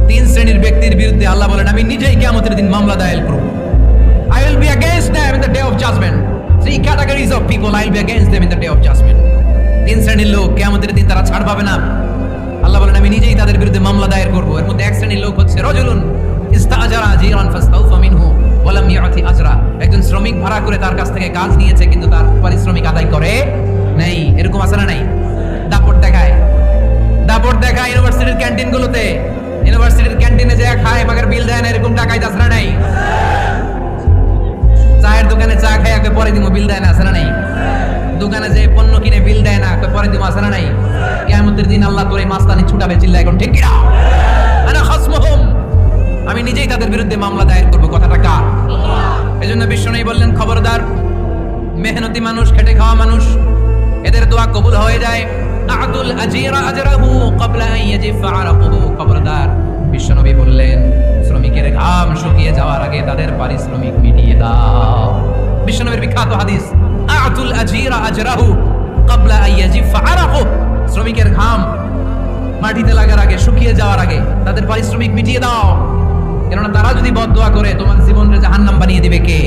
তিন শ্রেণীর ব্যক্তির বিরুদ্ধে আল্লাহ বলেন আমি নিজেই কিয়ামতের দিন মামলা দায়ের করব। I will be against them in the day of judgment. Three categories of people I will be against them in the day of judgment. তিন শ্রেণীর লোক কিয়ামতের দিন তারা ছাড় পাবে না। আল্লাহ বলেন আমি নিজেই তাদের বিরুদ্ধে মামলা দায়ের করব। এর মধ্যে এক শ্রেণীর লোক হচ্ছে রাজুলুন ইস্তাআজারা জিরান ফাস্তাউফা মিনহু ওয়া লাম ইয়াতি আজরা। একজন শ্রমিক ভাড়া করে তার কাছ থেকে কাজ নিয়েছে কিন্তু তার পারিশ্রমিক আদায় করে নাই। এরকম আছে না নাই? দাপট দেখায় ইউনিভার্সিটির ক্যান্টিনগুলোতে, ইউনিভার্সিটির ক্যান্টিনে যে খায় মাগের বিল দেয় না, এরকম টাকায় আছে না নাই? চায়ের দোকানে চা খায় আগে পরে দিমো বিল দেয় না, আছে না নাই? দোকানে যে পণ্য কিনে বিল দেয় না পরে দিমো, আছে না নাই? কিয়ামতের দিন আল্লাহ তোর এই মাস্তানি ছুটাবে, চিল্লা এখন ঠিক কিনা? আনা খাসমুহুম, আমি নিজেই তাদের বিরুদ্ধে মামলা দায়ের করব। কথাটা কার? এজন্য বিশ্বনবী বললেন খবরদার, মেহনতি মানুষ, খেটে খাওয়া মানুষ, এদের দোয়া কবুল হয়ে যায়। আ'তুল আজীরা আজরাহু ক্বাবলা আন ইয়াজিফা আরাকুহু। খবরদার, বিশ্বনবী বললেন শ্রমিকের ঘাম শুকিয়ে যাওয়ার আগে তাদের পারিশ্রমিক মিটিয়ে দাও। বিশ্বনবীর বিখ্যাত হাদিস, আ'তুল আজীরা আজরাহু ক্বাবলা আন ইয়াজিফা আরাকুহু। শ্রমিকের ঘাম মাটিতে লাগার আগে, শুকিয়ে যাওয়ার আগে তাদের পারিশ্রমিক মিটিয়ে দাও। কেননা তারা যদি বদদোয়া করে তোমার জীবনকে জাহান্নাম বানিয়ে দিবে কে?